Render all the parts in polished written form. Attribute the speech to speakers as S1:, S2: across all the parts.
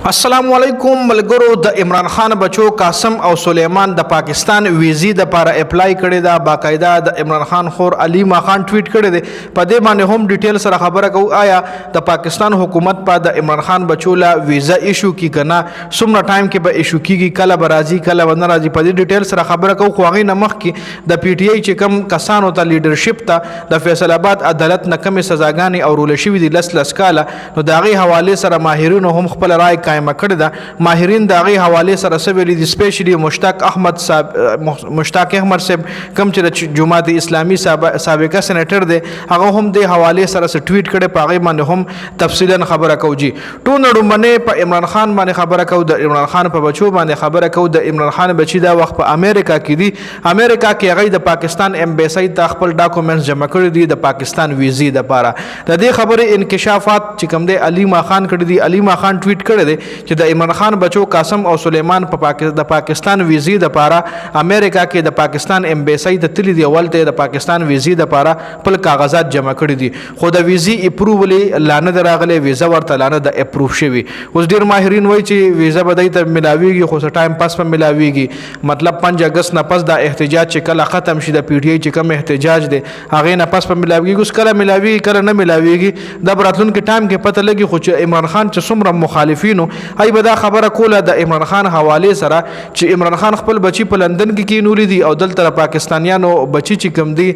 S1: السلام علیکم ملګرو د عمران خان بچو قاسم او سلیمان د پاکستان ویزی د لپاره اپلای کړی دا باقاعده د عمران خان خور علیما خان ټویټ کړی دی په دې باندې هم ډیټیل سره خبره کوو آیا د پاکستان حکومت په د عمران خان بچو لا ویزا ایشو کی کنه څومره ټایم کې به ایشو کیږي کله به راځي کله به نه راځي په دې ډیټیل سره خبره کوو خو هغې نه مخکې د پی ټی آی چې کوم کسانو ته لیډرشپ ته د فیصل آباد عدالت نه کمې سزاګانې اورول شوي دي لس کاله نو د هغې حوالې سره ماهرینو هم خپل رای قائمه کړې ده ماهرین د هغې حوالې سره څه ویلي دي سپیشلی مشتاق احمد صاحب کوم چې د جماعت اسلامي سابقه سینیټر دی هغه هم د حوالې سره څه ټویټ کړی په هغې باندې هم تفصیلا خبره کوو جي ټول ډومبنې په عمران خان باندې خبره کوو د عمران خان په بچو باندې خبره کوو د عمران خان بچي دا وخت په امریکا کې دي امریکا کې هغې د پاکستان امبیسۍ ته خپل ډاکومنټس جمع کړي دي د پاکستان ویزې دپاره د دې خبرې انکشافات چې کوم دی علیما خان کړي دي علیما خان ټویټ کړی دی چې د عمران خان بچو قاسم او سلیمان د پاکستان ویزې دپاره امریکا کې د پاکستان امبیسۍ ته تللي دي اول ته د پاکستان ویزې دپاره خپل کاغذات جمع کړي دي خو د ویزې اپروو ولې لا نه ده راغلی ویزه ورته لا نه ده اپروو شوي اوس ډېر ماهرین وایي چې ویزه به دی ته میلاویږي خو څه ټایم پس به میلاویږي مطلب 5 اګست نه پس دا احتجاج چې کله ختم شي د پی ټي آی چې کوم احتجاج دی هغې نه پس به میلاویږي اوس کله میلاویږي کله نه میلاویږي دا به راتلونکي ټایم کې پته لګي خو چې عمران خان چې څومره مخالفینو ای به دا خبره کوله د عمران خان حوالې سره چې عمران خان خپل بچي په لندن کې کینولي دي او دلته پاکستانیانو بچي چې کوم دي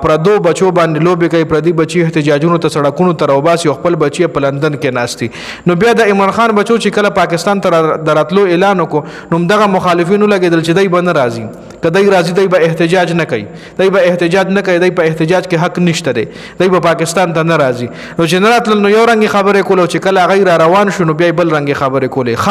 S1: پردو بچو باندې لوبې کوي پردي بچي احتجاجونو ته سړکونو ته راوباسي او خپل بچي په لندن کې ناستي نو بیا د عمران خان بچو چې کله پاکستان ته د راتلو اعلان وکړو نو همدغه مخالفینو لګېدل چې دی به نه راځي که دی راځي دی به احتجاج نه کوي دی به احتجاج نه کوي دی په احتجاج کې حق نشته دی دی به پاکستان ته نه راځي نو چې نه راتلل نو یو رنګې خبرې کولو چې کله هغوی را روان شو نو بیا بل رنګې خبرې کولې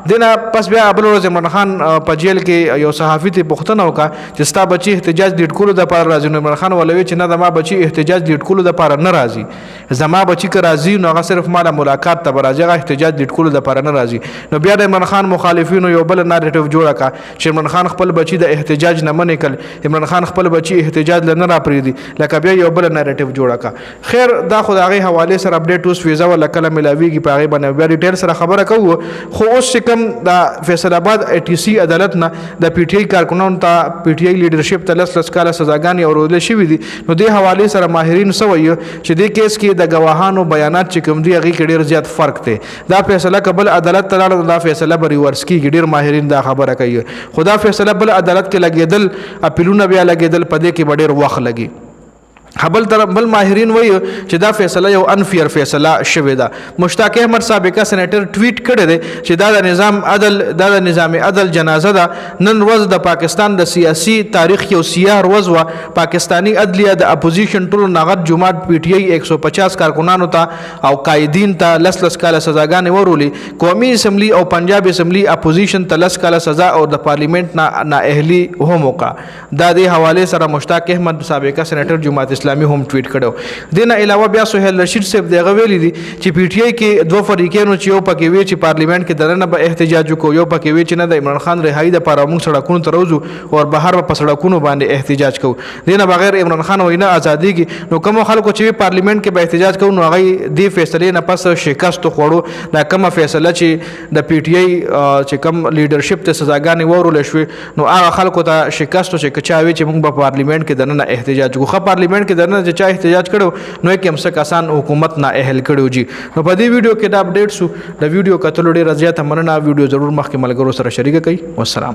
S1: دنه پس بیا بل ورځ عمران خان په جیل کې یو صحافي ته پوښتنه وکړه چې ستا بچي احتجاج لیډ کولو دپاره راځي نو عمران خان ولوي چې نه زما بچي احتجاج لیډ کولو دپاره نه راځي زما بچي که راځي نو هغه صرف ما له ملاقات ته به راځي هغه احتجاج لیډ کولو دپاره نه راځي نو بیا د عمران خان مخالفینو یو بل ناریټیو جوړه کړه چې عمران خان خپل بچي د احتجاج نه منې کړل عمران خان خپل بچي احتجاج له نه راپرېږدي لکه بیا یو بل ناریټیو جوړه کړه خیر دا خو د هغې حوالې سره اپډیټ اوس ویزه ولا کله میلاویږي په هغې باندې بیا ډیټیل سره خبره کوو خو اوس چې کوم د فیصل آباد ای ټي سي عدالت نه د پی ټي آی کارکنانو ته پی ټي آی لیډرشپ ته لس کاله سزاګانې اورودل شوي دي نو دې حوالې سره ماهرین څه وایي چې دې کیس کې د ګواهانو بیانات چې کوم دي هغې کې ډېر زیات فرق دی دا فیصله که بل عدالت ته لاړه دا فیصله به ریورس کېږي ډېر ماهرین دا خبره کوي خو دا فیصله بل عدالت کې لګېدل اپیلونه بیا لګېدل په دې کې به ډېر وخت لګي بل ماهرین وایي چې دا فیصله یو انفیر فیصله شوې ده مشتاق احمد سابقه سینیټر ټویټ کړی دی چې دا د نظام عدل جنازه ده نن ورځ د پاکستان د سیاسي تاریخ یو سیاه ورځ وه پاکستاني عدلیه د اپوزیشن ټولو نغد جماعت پی ټي آی 150 کارکنانو ته او قایدین ته لس کاله سزاګانې ورولې قومي اسمبلی او پنجاب اسمبلی اپوزیشن ته 10 کاله سزا او د پارلیمنت نااهلي هم وکړه دا د حوالې سره مشتاق احمد سابقه سینیټر جماعت اسلامي هم ټویټ کړو دینه علاوه بیا سهیل رشید صاحب دغه ویلي دي چې پی ټي آی کې دوه فریقینو چې یو پکې وی چې پارلیمنت کې دننه به احتجاج وکړو یو پکې وی چې نه د عمران خان رهایی دپاره موږ سړکونو ته راوځو او بهر په سړکونو باندې احتجاج کوو دینه بغیر عمران خان وایي نه ازادیږي نو کومو خلکو چې پارلیمنت کې به احتجاج کوو نو هغوی دې فیصلې نه پس شکست خوړو دا کومه فیصله چې د پی ټي آی چې کوم لیډرشپ ته سزاګانې ورولی شوې نو هغه خلکو ته شکست چې که چا وي چې موږ به پارلیمنت کې دننه احتجاج وکړو ښه پارلیمنت کې دننه چې چا احتجاج کړو نو یې کم څه کسان حکومت نااهل کړو جي نو په دې ویډیو کې دا اپډیټ شو د ویډیو کتلو ډېره زیاته مننه ویډیو ضرور مخکې ملګرو سره شریکه کړئ والسلام